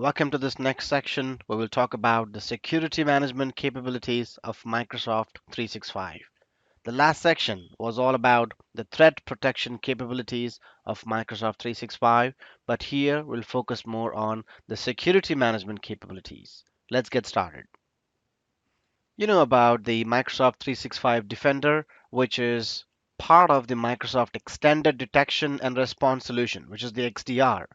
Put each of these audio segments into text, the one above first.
Welcome to this next section where we'll talk about the security management capabilities of Microsoft 365. The last section was all about the threat protection capabilities of Microsoft 365, but here we'll focus more on the security management capabilities. Let's get started. You know about the Microsoft 365 Defender, which is part of the Microsoft Extended Detection and Response Solution, which is the XDR.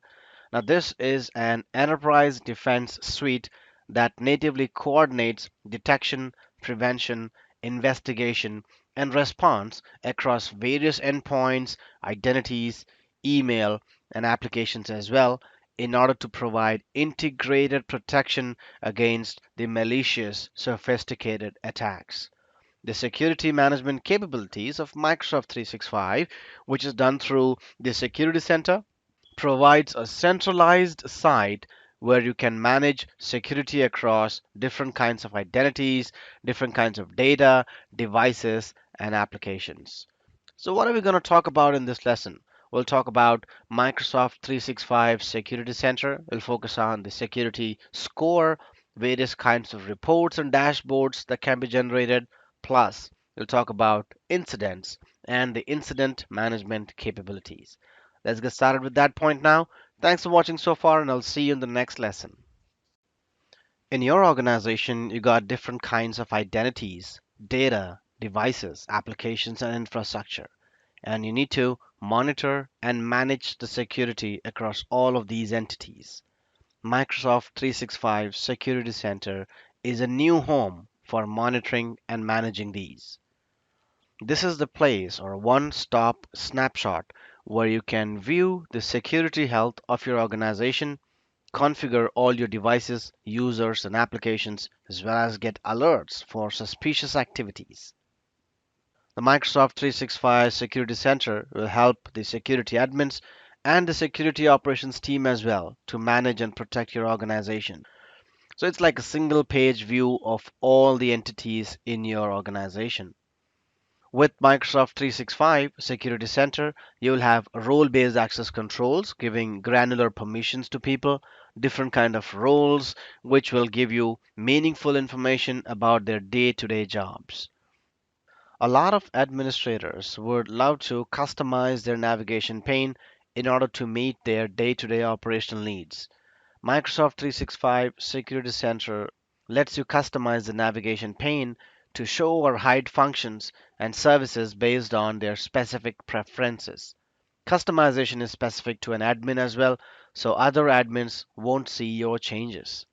Now, this is an enterprise defense suite that natively coordinates detection, prevention, investigation, and response across various endpoints, identities, email, and applications as well, in order to provide integrated protection against the malicious, sophisticated attacks. The security management capabilities of Microsoft 365, which is done through the Security Center, provides a centralized site where you can manage security across different kinds of identities, different kinds of data, devices, and applications. So, what are we going to talk about in this lesson? We'll talk about Microsoft 365 Security Center. We'll focus on the security score, various kinds of reports and dashboards that can be generated. Plus, we'll talk about incidents and the incident management capabilities. Let's get started with that point now. Thanks for watching so far, and I'll see you in the next lesson. In your organization, you got different kinds of identities, data, devices, applications, and infrastructure. And you need to monitor and manage the security across all of these entities. Microsoft 365 Security Center is a new home for monitoring and managing these. This is the place or one-stop snapshot where you can view the security health of your organization, configure all your devices, users, and applications, as well as get alerts for suspicious activities. The Microsoft 365 Security Center will help the security admins and the security operations team as well to manage and protect your organization. So it's like a single page view of all the entities in your organization. With Microsoft 365 Security Center, you will have role-based access controls giving granular permissions to people, different kind of roles which will give you meaningful information about their day-to-day jobs. A lot of administrators would love to customize their navigation pane in order to meet their day-to-day operational needs. Microsoft 365 Security Center lets you customize the navigation pane to show or hide functions and services based on their specific preferences. Customization is specific to an admin as well, so other admins won't see your changes.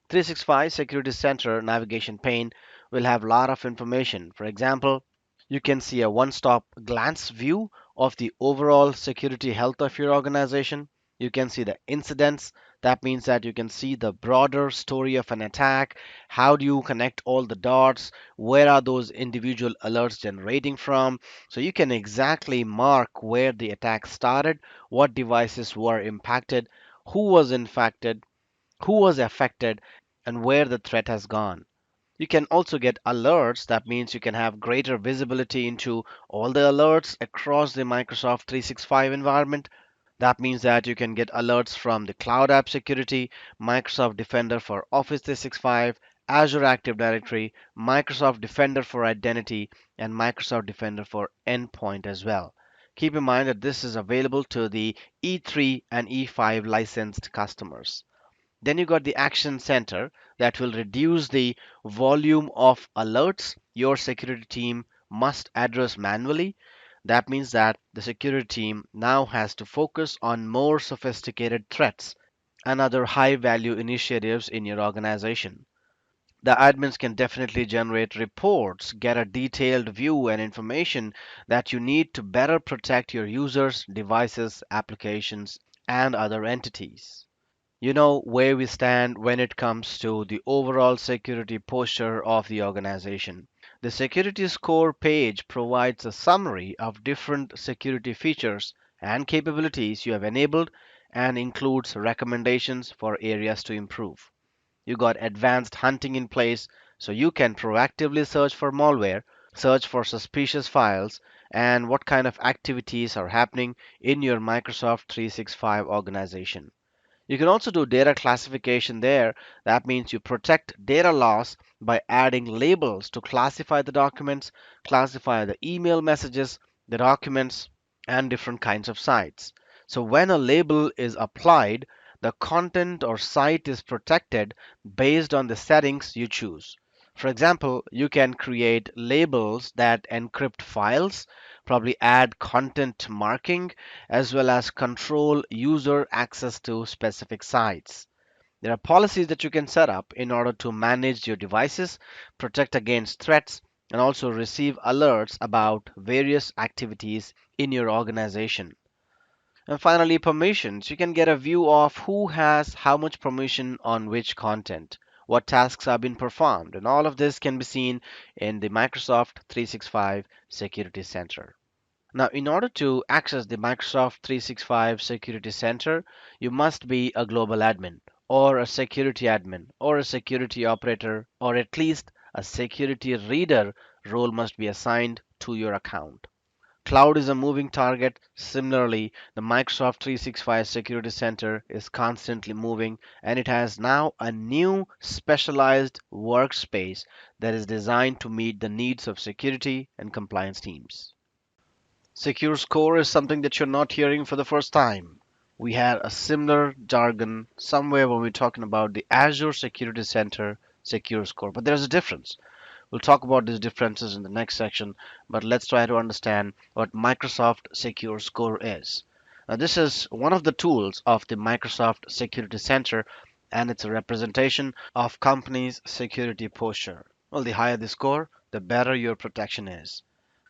365 Security Center navigation pane will have a lot of information. For example, you can see a one-stop glance view of the overall security health of your organization. You can see the incidents. That means that you can see the broader story of an attack. How do you connect all the dots? Where are those individual alerts generating from? So you can exactly mark where the attack started, what devices were impacted, who was infected, who was affected, and where the threat has gone. You can also get alerts. That means you can have greater visibility into all the alerts across the Microsoft 365 environment. That means that you can get alerts from the Cloud App Security, Microsoft Defender for Office 365, Azure Active Directory, Microsoft Defender for Identity, and Microsoft Defender for Endpoint as well. Keep in mind that this is available to the E3 and E5 licensed customers. Then you got the Action Center that will reduce the volume of alerts your security team must address manually. That means that the security team now has to focus on more sophisticated threats and other high value initiatives in your organization. The admins can definitely generate reports, get a detailed view and information that you need to better protect your users, devices, applications, and other entities. You know where we stand when it comes to the overall security posture of the organization. The security score page provides a summary of different security features and capabilities you have enabled and includes recommendations for areas to improve. You got advanced hunting in place so you can proactively search for malware, search for suspicious files, and what kind of activities are happening in your Microsoft 365 organization. You can also do data classification there. That means you protect data loss by adding labels to classify the documents, classify the email messages, the documents, and different kinds of sites. So when a label is applied, the content or site is protected based on the settings you choose. For example, you can create labels that encrypt files, probably add content marking, as well as control user access to specific sites. There are policies that you can set up in order to manage your devices, protect against threats, and also receive alerts about various activities in your organization. And finally, permissions. You can get a view of who has how much permission on which content, what tasks are being performed, and all of this can be seen in the Microsoft 365 Security Center. Now, in order to access the Microsoft 365 Security Center, you must be a global admin, or a security admin, or a security operator, or at least a security reader role must be assigned to your account. Cloud is a moving target. Similarly, the Microsoft 365 Security Center is constantly moving, and it has now a new specialized workspace that is designed to meet the needs of security and compliance teams. Secure score is something that you're not hearing for the first time. We had a similar jargon somewhere when we were talking about the Azure Security Center secure score, but there's a difference. We'll talk about these differences in the next section, but let's try to understand what Microsoft Secure Score is. Now, this is one of the tools of the Microsoft Security Center, and it's a representation of company's security posture. Well, the higher the score, the better your protection is.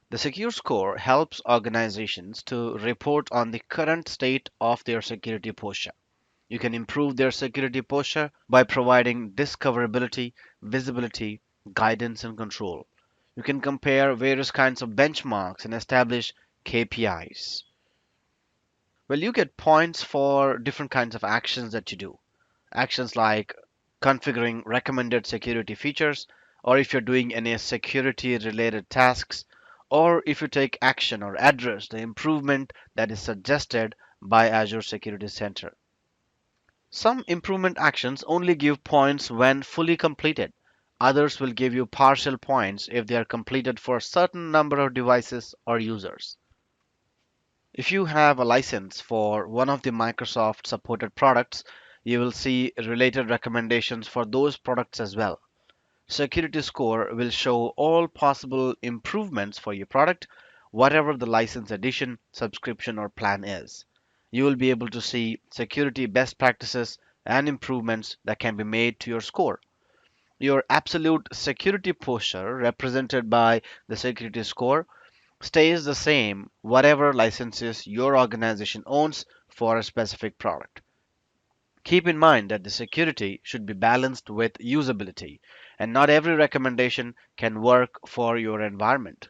The Secure Score helps organizations to report on the current state of their security posture. You can improve their security posture by providing discoverability, visibility, guidance, and control. You can compare various kinds of benchmarks and establish KPIs. Well, you get points for different kinds of actions that you do. Actions like configuring recommended security features, or if you're doing any security related tasks, or if you take action or address the improvement that is suggested by Azure Security Center. Some improvement actions only give points when fully completed. Others will give you partial points if they are completed for a certain number of devices or users. If you have a license for one of the Microsoft supported products, you will see related recommendations for those products as well. Security Score will show all possible improvements for your product, whatever the license edition, subscription, or plan is. You will be able to see security best practices and improvements that can be made to your score. Your absolute security posture, represented by the security score, stays the same whatever licenses your organization owns for a specific product. Keep in mind that the security should be balanced with usability, and not every recommendation can work for your environment.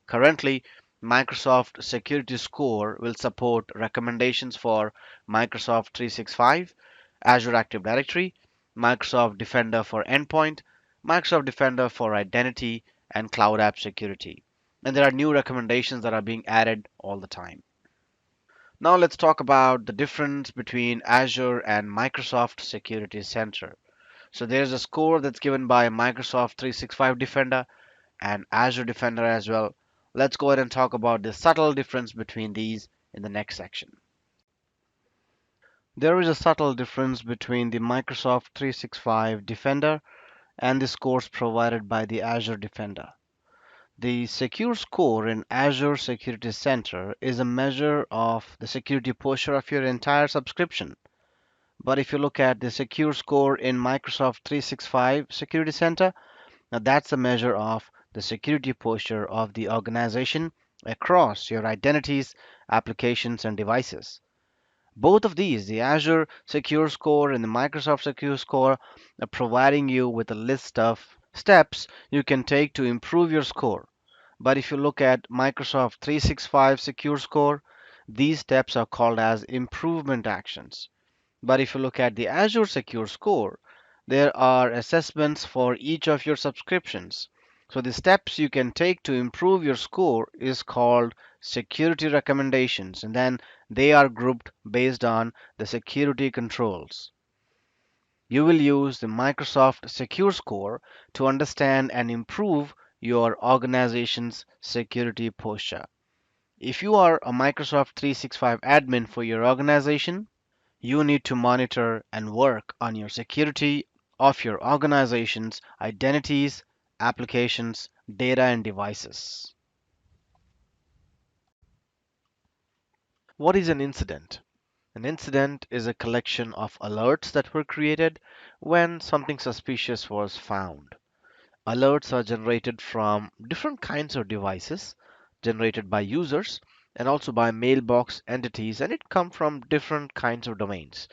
Currently, Microsoft Security Score will support recommendations for Microsoft 365, Azure Active Directory, Microsoft Defender for Endpoint, Microsoft Defender for Identity, and Cloud App Security. And there are new recommendations that are being added all the time. Now let's talk about the difference between Azure and Microsoft Security Center. So there's a score that's given by Microsoft 365 Defender and Azure Defender as well. Let's go ahead and talk about the subtle difference between these in the next section. There is a subtle difference between the Microsoft 365 Defender and the scores provided by the Azure Defender. The secure score in Azure Security Center is a measure of the security posture of your entire subscription. But if you look at the secure score in Microsoft 365 Security Center, now that's a measure of the security posture of the organization across your identities, applications, and devices. Both of these, the Azure Secure Score and the Microsoft Secure Score, are providing you with a list of steps you can take to improve your score. But if you look at Microsoft 365 Secure Score, these steps are called as improvement actions. But if you look at the Azure Secure Score, there are assessments for each of your subscriptions. So the steps you can take to improve your score is called security recommendations, and then they are grouped based on the security controls. You will use the Microsoft Secure Score to understand and improve your organization's security posture. If you are a Microsoft 365 admin for your organization, you need to monitor and work on your security of your organization's identities, applications, data, and devices. What is an incident? An incident is a collection of alerts that were created when something suspicious was found. Alerts are generated from different kinds of devices, generated by users and also by mailbox entities, and it come from different kinds of domains.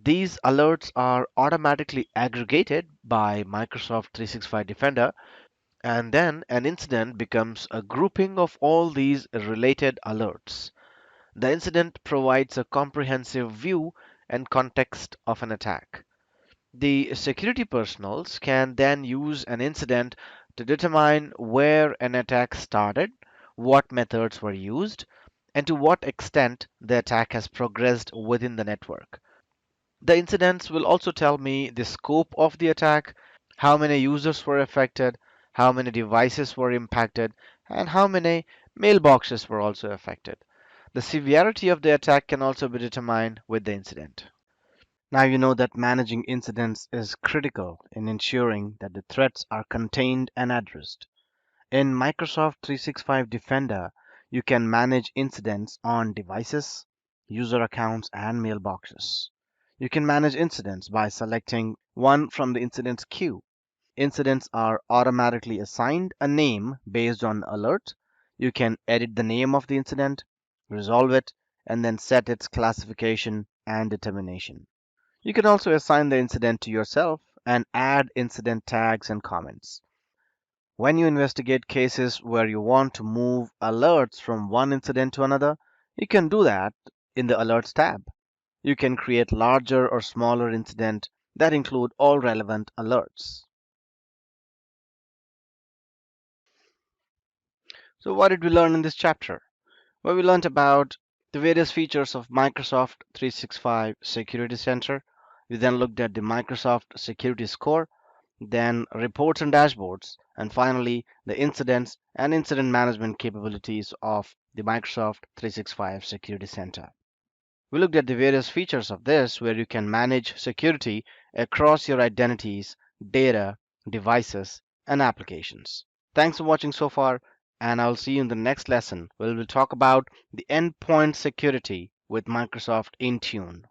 These alerts are automatically aggregated by Microsoft 365 Defender, and then an incident becomes a grouping of all these related alerts. The incident provides a comprehensive view and context of an attack. The security personnels can then use an incident to determine where an attack started, what methods were used, and to what extent the attack has progressed within the network. The incidents will also tell me the scope of the attack, how many users were affected, how many devices were impacted, and how many mailboxes were also affected. The severity of the attack can also be determined with the incident. Now you know that managing incidents is critical in ensuring that the threats are contained and addressed. In Microsoft 365 Defender, you can manage incidents on devices, user accounts, and mailboxes. You can manage incidents by selecting one from the incidents queue. Incidents are automatically assigned a name based on alert. You can edit the name of the incident, resolve it, and then set its classification and determination. You can also assign the incident to yourself and add incident tags and comments. When you investigate cases where you want to move alerts from one incident to another, you can do that in the Alerts tab. You can create larger or smaller incidents that include all relevant alerts. So, what did we learn in this chapter? Well, we learned about the various features of Microsoft 365 Security Center. We then looked at the Microsoft Security Score, then reports and dashboards, and finally the incidents and incident management capabilities of the Microsoft 365 Security Center. We looked at the various features of this where you can manage security across your identities, data, devices, and applications. Thanks for watching so far, and I'll see you in the next lesson where we'll talk about the endpoint security with Microsoft Intune.